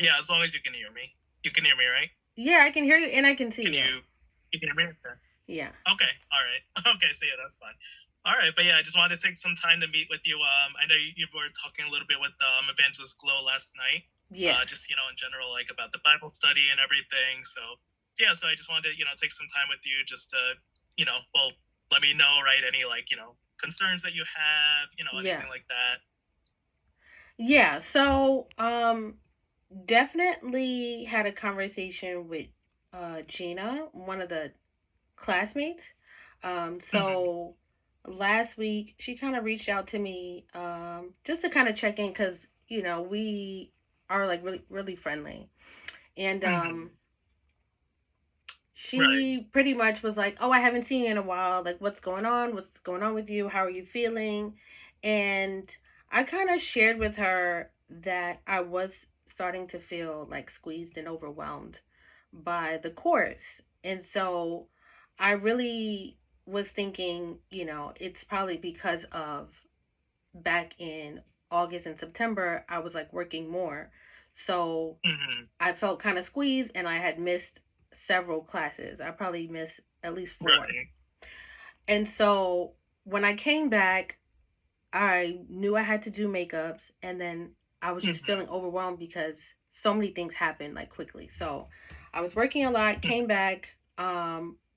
Yeah, as long as you can hear me. You can hear me, right? Yeah, I can hear you and I can Can see you. you can hear me? Okay. Yeah. Okay. All right. Okay. So yeah, that's fine. All right. But yeah, I just wanted to take some time to meet with you. I know you were talking a little bit with Evangelist Glow last night. Yeah. Just in general, like about the Bible study and everything. So yeah, so I just wanted to take some time with you just to well, let me know, right, any like concerns that you have, Yeah. anything like that. Yeah. So, definitely had a conversation with Gina, one of the classmates. Mm-hmm. So last week she kind of reached out to me just to kind of check in cuz we are like really friendly. And Mm-hmm. Right. she pretty much was like, "Oh, I haven't seen you in a while. Like, what's going on? What's going on with you? How are you feeling?" And I kind of shared with her that I was starting to feel like squeezed and overwhelmed by the course. And so I really was thinking, it's probably because of back in August and September, I was like working more. So Mm-hmm. I felt kind of squeezed and I had missed several classes. I probably missed at least four. Right. And so when I came back, I knew I had to do makeups and then I was just Mm-hmm. feeling overwhelmed because so many things happened like quickly. So I was working a lot, came back,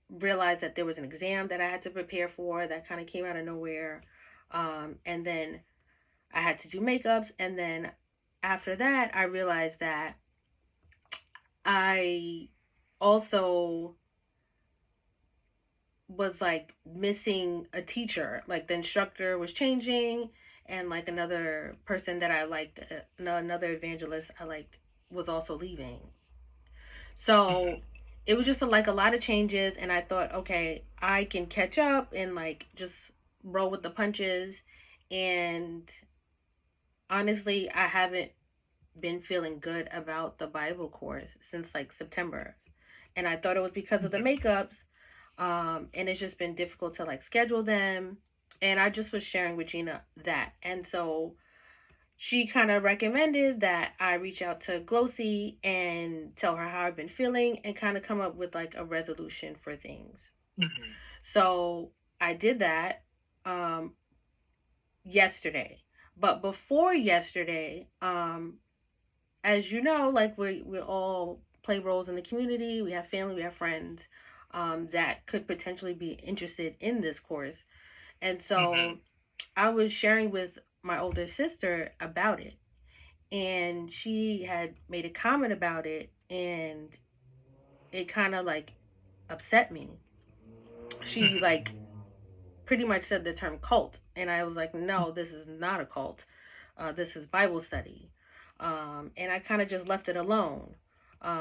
realized that there was an exam that I had to prepare for that kind of came out of nowhere. And then I had to do makeups and then after that I realized that I also was like missing a teacher. Like the instructor was changing, and like another person that I liked, another evangelist I liked, was also leaving. So Mm-hmm. it was just like a lot of changes, and I thought, okay, I can catch up and like just roll with the punches. And honestly, I haven't been feeling good about the Bible course since like September. And I thought it was because of the Mm-hmm. makeups. And it's just been difficult to like schedule them. And I just was sharing with Gina that. And so she kind of recommended that I reach out to Glossy and tell her how I've been feeling and kind of come up with like a resolution for things. Mm-hmm. So I did that um, yesterday. But before yesterday, as you know, like we all play roles in the community. We have family, we have friends that could potentially be interested in this course, and Mm-hmm. so I was sharing with my older sister about it, and she had made a comment about it, and it kind of like upset me. She Mm-hmm. like pretty much said the term cult, and I was like, no, this is not a cult. This is Bible study. And I kind of just left it alone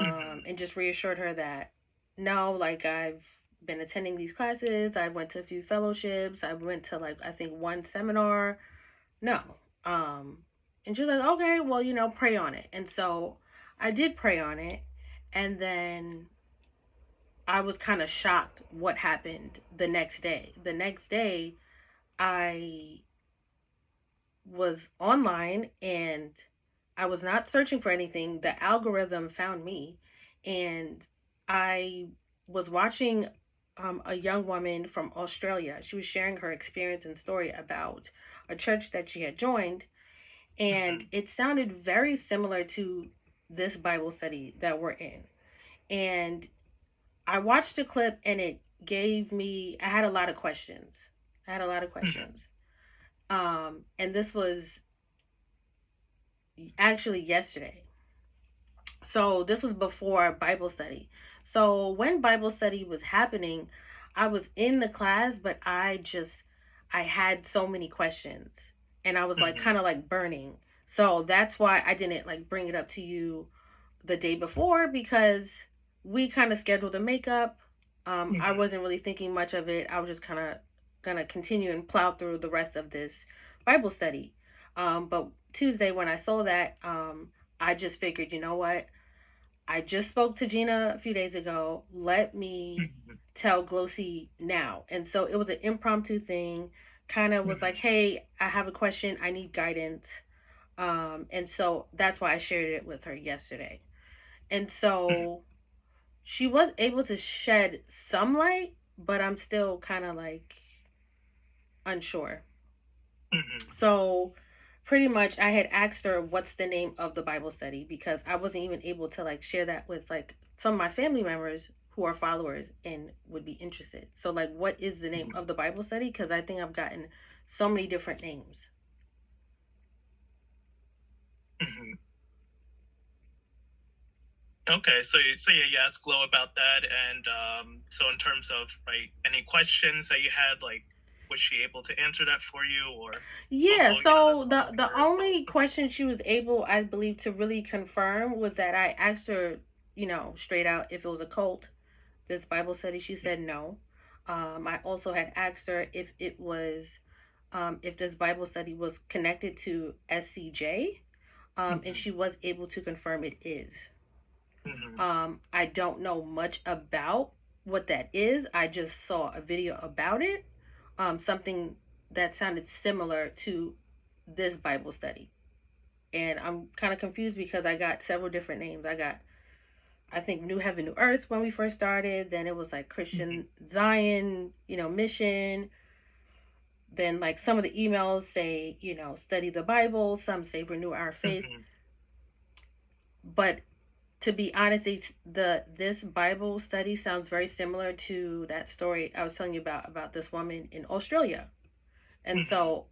Mm-hmm. and just reassured her that no, like I've been attending these classes. I went to a few fellowships. I went to like, I think one seminar. No. Um, and she was like, okay, well, pray on it. And so I did pray on it. And then I was kind of shocked what happened the next day. The next day, I was online and I was not searching for anything. The algorithm found me, and I was watching a young woman from Australia. She was sharing her experience and story about a church that she had joined, and Mm-hmm. it sounded very similar to this Bible study that we're in. And I watched the clip, and it gave me, I had a lot of questions. I had a lot of Mm-hmm. questions. And this was actually yesterday. So this was before Bible study. So when Bible study was happening, I was in the class, but I had so many questions and I was like Mm-hmm. kind of like burning. So that's why I didn't like bring it up to you the day before because we kind of scheduled a makeup. I Mm-hmm. wasn't really thinking much of it. I was just kind of gonna continue and plow through the rest of this Bible study. But Tuesday when I saw that, I just figured, you know what? I just spoke to Gina a few days ago. Let me Mm-hmm. tell Glossy now. And so it was an impromptu thing. Kind of was like, Mm-hmm. hey, I have a question. I need guidance. And so that's why I shared it with her yesterday. And so she was able to shed some light, but I'm still kind of like unsure. Mm-hmm. So pretty much I had asked her what's the name of the Bible study because I wasn't even able to like share that with like some of my family members who are followers and would be interested. So like what is the name of the Bible study, because I think I've gotten so many different names. Mm-hmm. Okay, so yeah, you asked Glow about that, and so in terms of right, any questions that you had, like, was she able to answer that for you, or also, Yeah, that's so fine with the her as well. only question she was able, I believe, to really confirm was that I asked her, straight out if it was a cult, this Bible study. She said no. I also had asked her if this Bible study was connected to SCJ, and Mm-hmm. she was able to confirm it is. Mm-hmm. I don't know much about what that is. I just saw a video about it, something that sounded similar to this Bible study. And I'm kind of confused because I got several different names. I think, New Heaven, New Earth when we first started. Then it was like Mm-hmm. Christian Zion, mission. Then, like, some of the emails say, study the Bible. Some say renew our faith. Mm-hmm. But to be honest, this Bible study sounds very similar to that story I was telling you about this woman in Australia. And Mm-hmm. so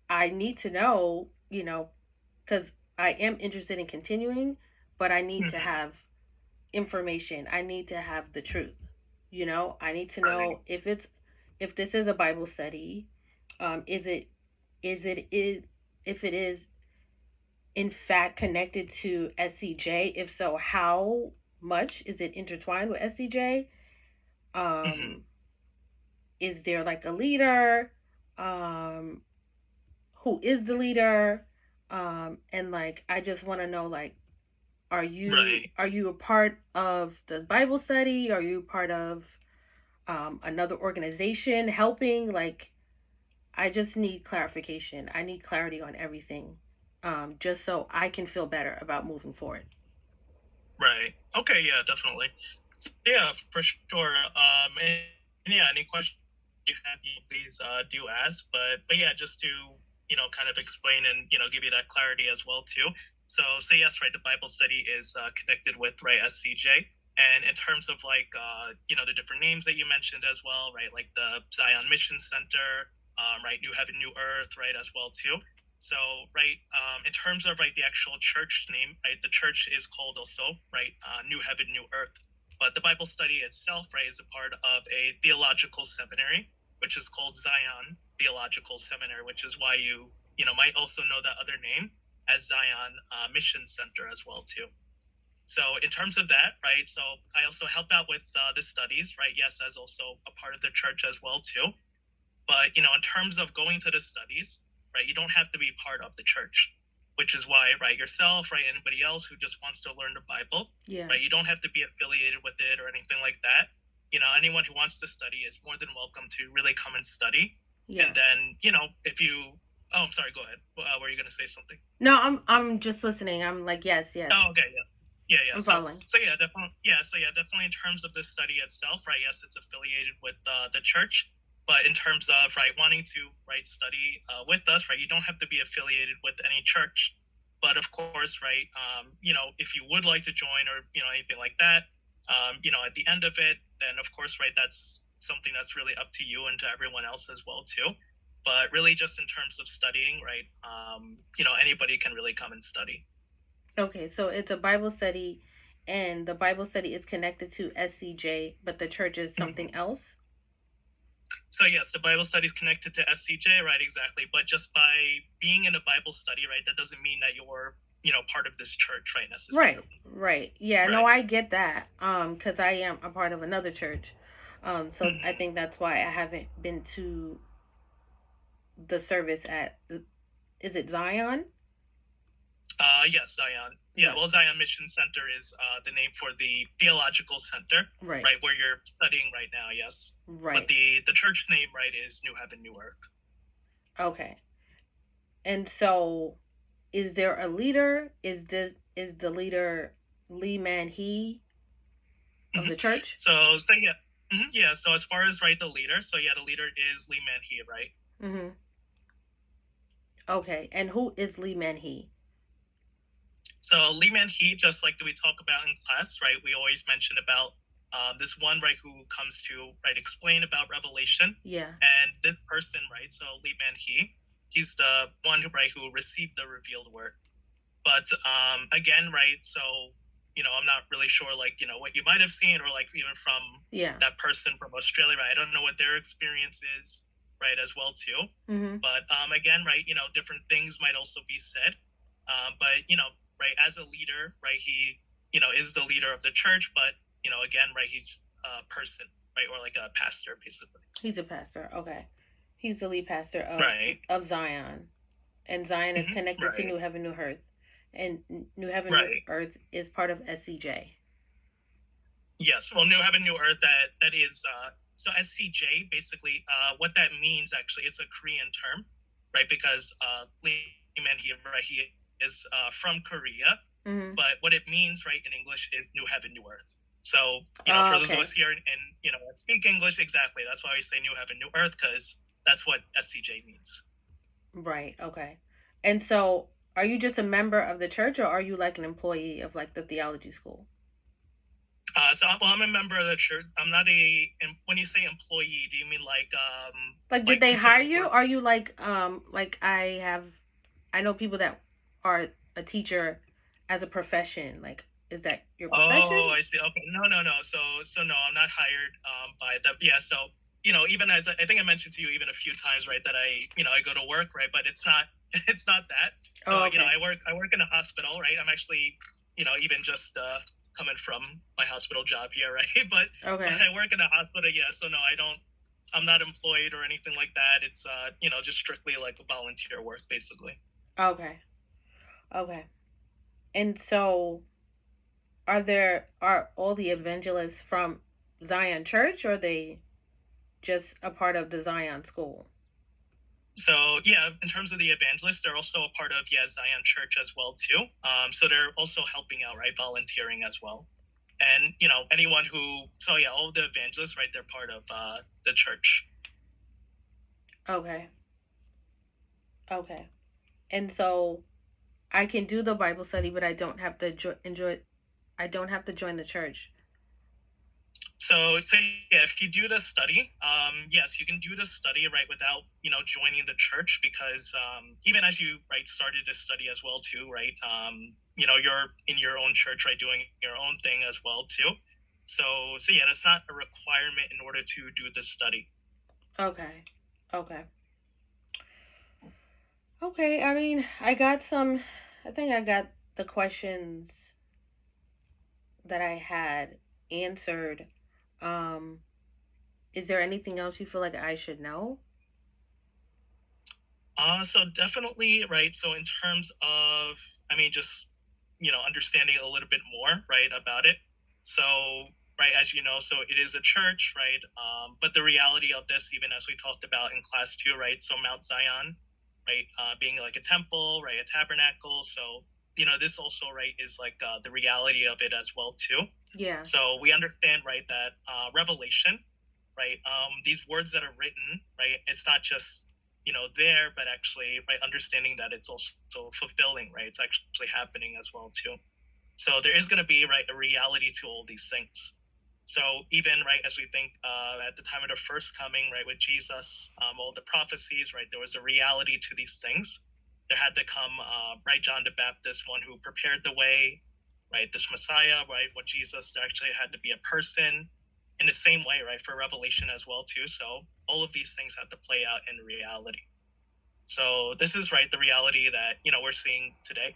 I need to know, because I am interested in continuing, but I need to Mm-hmm. have information. I need to have the truth. I need to Right. know if this is a Bible study. Is it if it is in fact connected to SCJ? If so, how much is it intertwined with SCJ? Mm-hmm. Um, is there like a leader? Um, who is the leader? And like I just want to know, like, Right. are you a part of the Bible study? Are you part of another organization helping? Like, I just need clarification. I need clarity on everything, just so I can feel better about moving forward. Right. Okay. Yeah. Definitely. Yeah, for sure. And yeah, any questions you have, please do ask. But yeah, just to kind of explain and give you that clarity as well too. So yes, right. The Bible study is connected with right SCJ. And in terms of like the different names that you mentioned as well, right? Like the Zion Mission Center, right? New Heaven, New Earth, right? As well too. So, right, in terms of right the actual church name, right, the church is called also right New Heaven, New Earth. But the Bible study itself, right, is a part of a theological seminary, which is called Zion Theological Seminary, which is why you might also know that other name as Zion Mission Center as well too. So in terms of that, right, so I also help out with the studies, right? Yes, as also a part of the church as well too. But in terms of going to the studies, right, you don't have to be part of the church, which is why, right, yourself, right, anybody else who just wants to learn the Bible, Yeah. right, you don't have to be affiliated with it or anything like that. Anyone who wants to study is more than welcome to really come and study. Yeah. And then, if you, oh, I'm sorry, go ahead. Were you going to say something? No, I'm just listening. I'm like, yes, yes. Oh, okay, yeah. Yeah, yeah. I'm So, following. so yeah, definitely. Yeah, so yeah, definitely. In terms of the study itself, right? Yes, it's affiliated with the church, but in terms of right wanting to right study with us, right, you don't have to be affiliated with any church. But of course, right, if you would like to join or anything like that, at the end of it, then of course, right, that's something that's really up to you and to everyone else as well too. But really, just in terms of studying, right, anybody can really come and study. Okay, so it's a Bible study, and the Bible study is connected to SCJ, but the church is Mhm. something else. So yes, the Bible study is connected to SCJ, right? Exactly. But just by being in a Bible study, right, that doesn't mean that you're, part of this church, right, Right, necessarily. right. Yeah, no, Right. I get that. Because I am a part of another church. So I Mm-hmm. think that's why I haven't been to the service at, is it Zion? Yes, Zion. Yeah, Zion. well, Zion Mission Center is the name for the theological center, Right, right, where you're studying right now. Yes, but right. the church name, right, is New Heaven, New Earth. Okay. And so is there a leader? Is the leader Lee Man He of Mhm. the church? So yeah. Yeah, so as far as right the leader, so yeah, the leader is Lee Man Hee, right? Mm-hmm. Okay, and who is Lee Man He? So Lee Man Hee, just like we talk about in class, right? We always mention about this one, right, who comes to right explain about Revelation, Yeah. and this person, right? So Lee Man Hee, he's the one who right who received the revealed word. But again, right? So I'm not really sure, like what you might have seen, or like even from Yeah. that person from Australia, right? I don't know what their experience is, right, as well too. Mm-hmm. But again, right, different things might also be said. But right, as a leader, right, he is the leader of the church, but again, right, he's a person, right, or like a pastor, basically. He's a pastor. Okay. He's the lead pastor Right. of Zion. And Zion is connected to Right. New Heaven, New Earth. And New Heaven, New Right. Earth is part of SCJ. Yes, well, New Heaven, New Earth. That is so SCJ. Basically, what that means actually, it's a Korean term, right? Because Lee Man Hee, right, he is from Korea, Mm-hmm. but what it means, right, in English is New Heaven, New Earth. So for those of Okay. us here and that speak English, exactly. That's why we say New Heaven, New Earth, because that's what SCJ means. Right. Okay. And so, are you just a member of the church, or are you like an employee of like the theology school? I'm a member of the church. I'm not a. When you say employee, do you mean Like, did like they hire someone who you? Are works? you like I know people that are a teacher as a profession. Like, is that your Oh, profession? I see. Okay, no. So no, I'm not hired by them. Yeah, so even as I think I mentioned to you even a few times, right, that I go to work, right, but it's not it's not that. So Oh, okay. I work in a hospital, right. I'm actually even just coming from my hospital job here, right. But Okay. I work in a hospital, yeah. So no, I'm not employed or anything like that. It's just strictly like volunteer work, basically. Okay. Okay. And so, are all the evangelists from Zion Church, or are they just a part of the Zion School? So yeah, in terms of the evangelists, they're also a part of Zion Church as well too. So they're also helping out, right, volunteering as well. And anyone who all of the evangelists, right, they're part of the church. Okay. Okay. And so I can do the Bible study, but I don't have to enjoy. I don't have to join the church. So yeah, if you do the study, yes, you can do the study right without joining the church, because even as you right started to study as well too, right, you're in your own church, right, doing your own thing as well too. So yeah, that's not a requirement in order to do the study. Okay. Okay. Okay. I mean, I got some. I think I got the questions that I had answered. Um, is there anything else you feel like I should know? So definitely, right. So in terms of, I mean, just understanding a little bit more, right, about it. So, right, as you know, so it is a church, right. But the reality of this, even as we talked about in class two, right. So Mount Zion, right, being like a temple, right, a tabernacle. So this also, right, is like the reality of it as well too. Yeah. So we understand, right, that Revelation, right, these words that are written, right, it's not just there, but actually by understanding that it's also fulfilling, right, it's actually happening as well too. So there is going to be right a reality to all these things. So even right as we think at the time of the first coming, right, with Jesus, all the prophecies, right, there was a reality to these things. There had to come right, John the Baptist, one who prepared the way, right, this Messiah, right, what Jesus actually had to be a person in the same way, right, for Revelation as well too. So all of these things have to play out in reality. So this is right the reality that we're seeing today.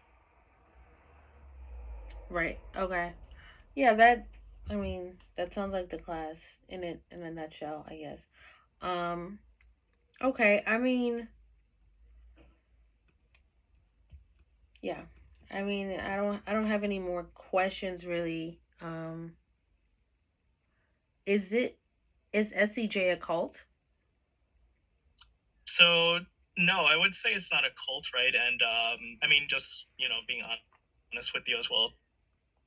Right. Okay. Yeah. That. I mean, that sounds like the class in a nutshell, I guess. Um. Okay. I mean, yeah. I mean, I don't have any more questions really. Is SCJ a cult? So No, I would say it's not a cult, right? And I mean, just being honest with you as well,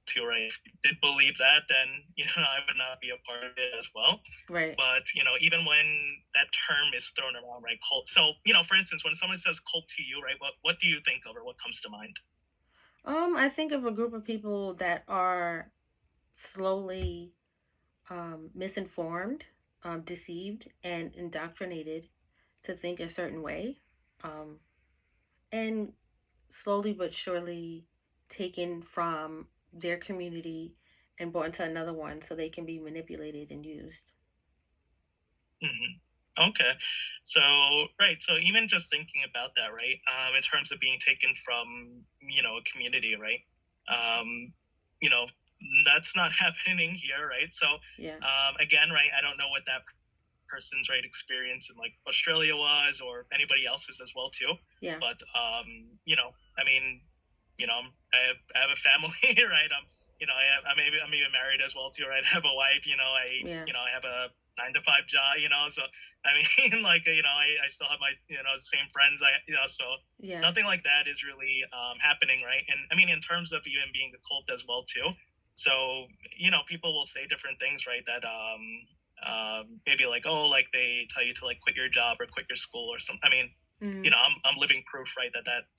too, right? If you did believe that, then I would not be a part of it as well. Right. But even when that term is thrown around, right? Cult. So for instance, when someone says cult to you, right? What do you think of, or what comes to mind? I think of a group of people that are slowly misinformed, deceived, and indoctrinated to think a certain way, um, and slowly but surely taken from their community and brought into another one so they can be manipulated and used. Okay. So, right. So even just thinking about that, right, in terms of being taken from, a community, right, um, you know, that's not happening here, right? So, Yeah. again, right, I don't know what that person's right experience in like Australia was, or anybody else's as well too. Yeah. But I mean, I have a family, right? I'm even married as well too, right? I have a wife, Yeah. I have a 9 to 5 job, so I mean, like, I still have my, same friends, so Yeah. nothing like that is really happening, right? And I mean, in terms of even being a cult as well too. So, people will say different things, right? That maybe like, oh, like they tell you to like quit your job or quit your school or something. I mean, Mm. I'm living proof, right,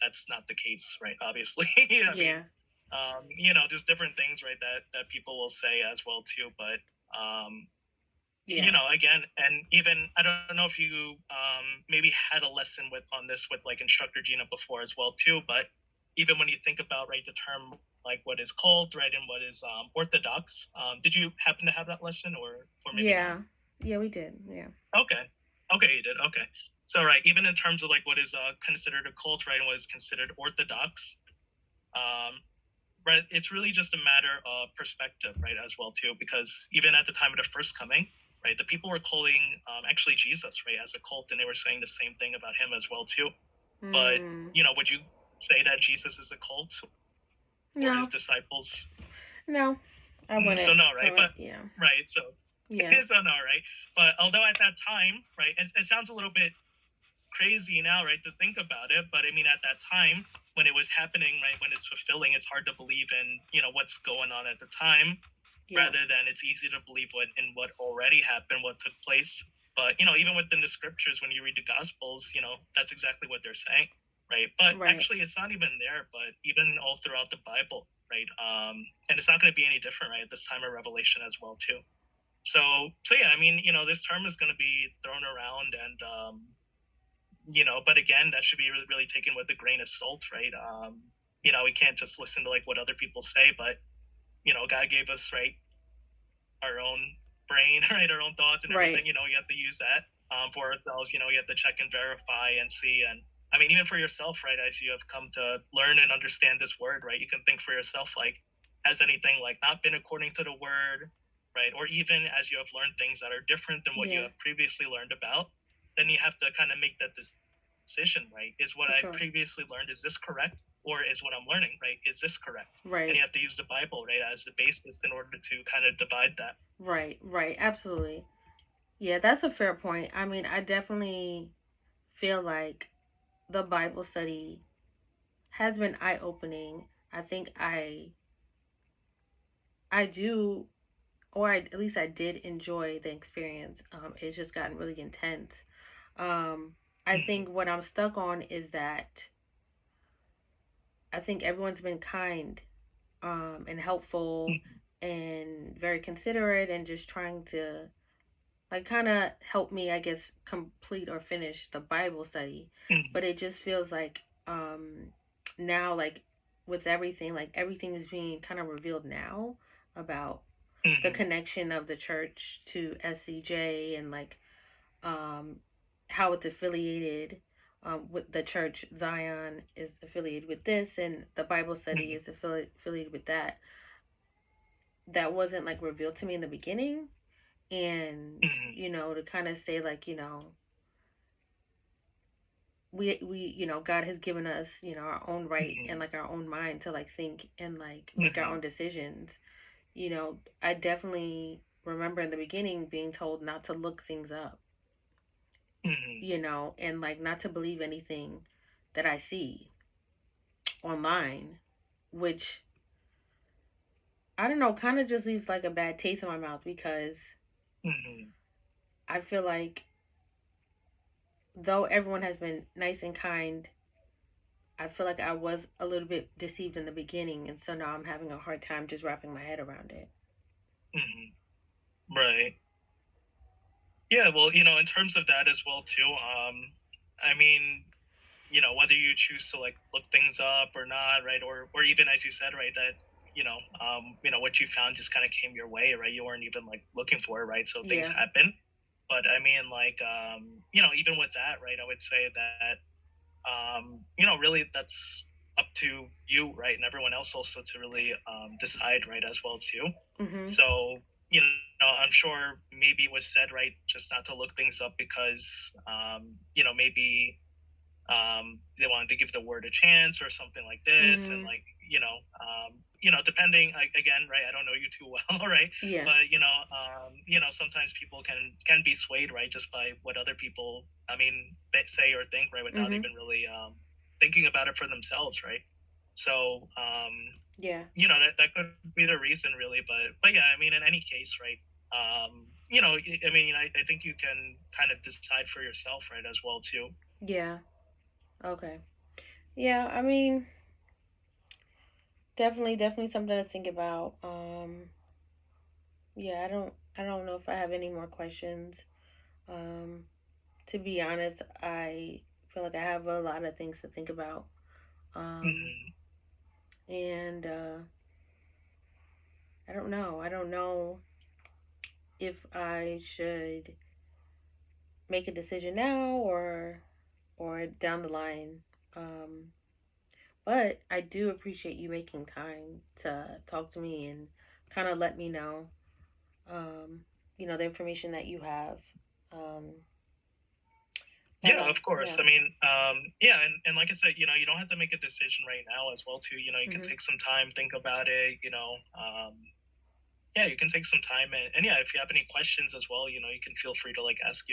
that's not the case, right? Obviously, I mean, Yeah. just different things, right, that people will say as well too. But Yeah. again, and even I don't know if you maybe had a lesson on this with like instructor Gina before as well too. But even when you think about, right, the term like what is cult, right, and what is orthodox, did you happen to have that lesson, or maybe not? Yeah. Yeah, we did. Yeah. Okay. Okay, you did. Okay. So, right, even in terms of like what is considered a cult, right, and what is considered orthodox, um, right, it's really just a matter of perspective, right, as well too. Because even at the time of the first coming, right, the people were calling actually Jesus, right, as a cult, and they were saying the same thing about him as well too. But Mm. would you say that Jesus is a cult, or his No. disciples? No. I So wouldn't. no, I right? would. But Yeah. right, so Yeah. so no, right? But although at that time, right, it sounds a little bit crazy now, right, to think about it. But I mean, at that time when it was happening, right, when it's fulfilling, it's hard to believe in, what's going on at the time, Yeah. rather than it's easy to believe what already happened, what took place. But even within the scriptures, when you read the gospels, that's exactly what they're saying, right? But Right. actually, it's not even there. But even all throughout the Bible, right? And it's not going to be any different, right, at this time of Revelation as well, too. So yeah, I mean, this term is going to be thrown around, and but again, that should be really, really taken with a grain of salt, right? We can't just listen to like what other people say, but God gave us, right, our own brain, right, our own thoughts and everything. Right. You have to use that for ourselves. You have to check and verify and see. And I mean, even for yourself, right, as you have come to learn and understand this word, right, you can think for yourself, like, has anything like not been according to the word, right? Or even as you have learned things that are different than what you Yeah. have previously learned about, then you have to kind of make that decision, right? Is what For I sure. previously learned, is this correct? Or is what I'm learning, right, is this correct? And Right. you have to use the Bible, right, as the basis in order to kind of divide that. Right. Right. Absolutely. Yeah, that's a fair point. I mean, I definitely feel like the Bible study has been eye opening. I think I do, or at least I did enjoy the experience. It's just gotten really intense. Um, I Mm-hmm. think what I'm stuck on is that I think everyone's been kind, and helpful, and very considerate, and just trying to like kind of help me, I guess, complete or finish the Bible study. Mm-hmm. But it just feels like now, like with everything, like everything is being kind of revealed now about the Mm-hmm. connection of the church to SCJ, and like um, how it's affiliated with the church. Zion is affiliated with this, and the Bible study Mm-hmm. is affiliated with that. That wasn't like revealed to me in the beginning, and Mm-hmm. to kind of say like we God has given us our own right and Mm-hmm. like our own mind to like think and like make our Mm-hmm. own decisions. I definitely remember in the beginning being told not to look things up. Hmm. and like not to believe anything that I see online, which I don't know, kind of just leaves like a bad taste in my mouth because Hmm. I feel like though everyone has been nice and kind, I feel like I was a little bit deceived in the beginning, and so now I'm having a hard time just wrapping my head around it. Hmm. Right. Yeah, well, in terms of that as well too, I mean, whether you choose to like look things up or not, right? Or even as you said, right, that what you found just kind of came your way, right? You weren't even like looking for it, right? So things Yeah. happen. But I mean, like, even with that, right, I would say that really that's up to you, right, and everyone else also to really decide, right, as well too. Mhm. So I'm sure maybe it was said, right, just not to look things up because maybe they wanted to give the word a chance or something like this, and Mhm. like depending, like, again, right, I don't know you too well, right, Yeah. but sometimes people can be swayed, right, just by what other people, I mean, they say or think, right, without Mhm. even really thinking about it for themselves, right. So Yeah. that could be the reason, really, but yeah, I mean, in any case, right, I mean, I think you can kind of decide for yourself, right, as well too. Yeah. Okay. Yeah, I mean, definitely something to think about. Yeah, I don't know if I have any more questions. Um, to be honest, I feel like I have a lot of things to think about. Um, Hmm. and I don't know. I don't know if I should make a decision now or down the line. Um, but I do appreciate you making time to talk to me and kind of let me know, um, the information that you have. Um, but Yeah, of course. yeah. I mean, yeah, and like I said, you don't have to make a decision right now as well too. You can Mhm. take some time, think about it. Yeah, you can take some time, and yeah, if you have any questions as well, you can feel free to like ask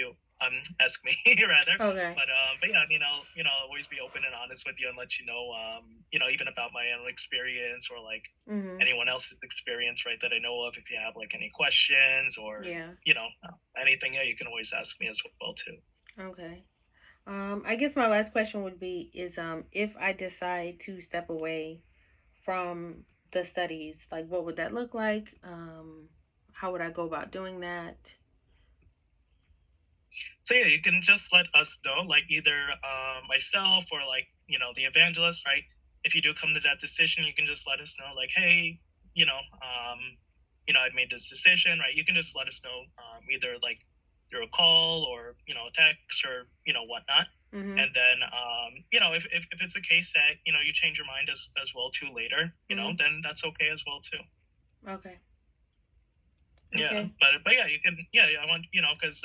me rather. Okay. But yeah, I mean, I'll always be open and honest with you and let you know, even about my own experience or like Mhm. anyone else's experience, right, that I know of. If you have like any questions or Yeah. anything, yeah, you can always ask me as well too. Okay. I guess my last question would be is if I decide to step away from the studies, like what would that look like? How would I go about doing that? So yeah, you can just let us know, like either myself or like the evangelist, right? If you do come to that decision, you can just let us know, like, hey, I've made this decision, right? You can just let us know, either like through a call or a text or whatnot. Mhm. And then if it's a case that you change your mind as well too later, Mhm. then that's okay as well too. Okay. Yeah, Okay. but yeah, you can, yeah, I want, because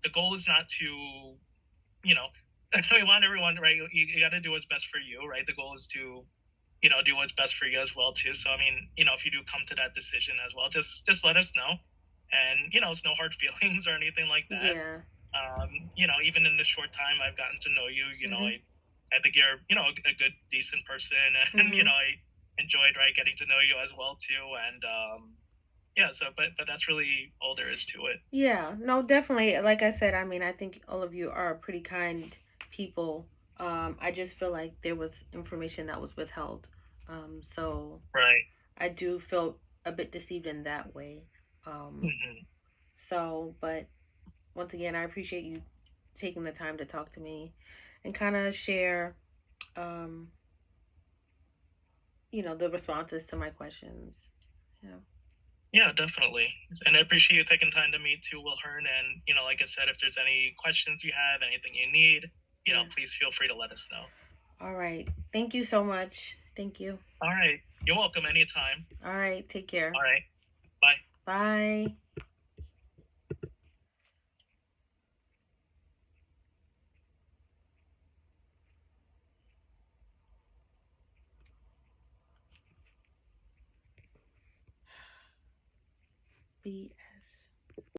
the goal is not to, you know, we want everyone, right? You got to do what's best for you, right? The goal is to, do what's best for you as well too. So I mean, if you do come to that decision as well, just let us know, and it's no hard feelings or anything like that. Yeah. Even in the short time I've gotten to know you, Mhm. I think you're, a good, decent person, and Mhm. I enjoyed, right, getting to know you as well too, and yeah. So, but that's really all there is to it. Yeah, no, definitely. Like I said, I mean, I think all of you are pretty kind people. I just feel like there was information that was withheld. So Right. I do feel a bit deceived in that way. Um, Hmm. but once again, I appreciate you taking the time to talk to me and kind of share, um, the responses to my questions. Yeah. Yeah, definitely. And I appreciate you taking time to meet too, Will Hearn. And, like I said, if there's any questions you have, anything you need, Yeah. please feel free to let us know. All right. Thank you so much. Thank you. All right. You're welcome anytime. All right. Take care. All right. Bye. Bye. BS.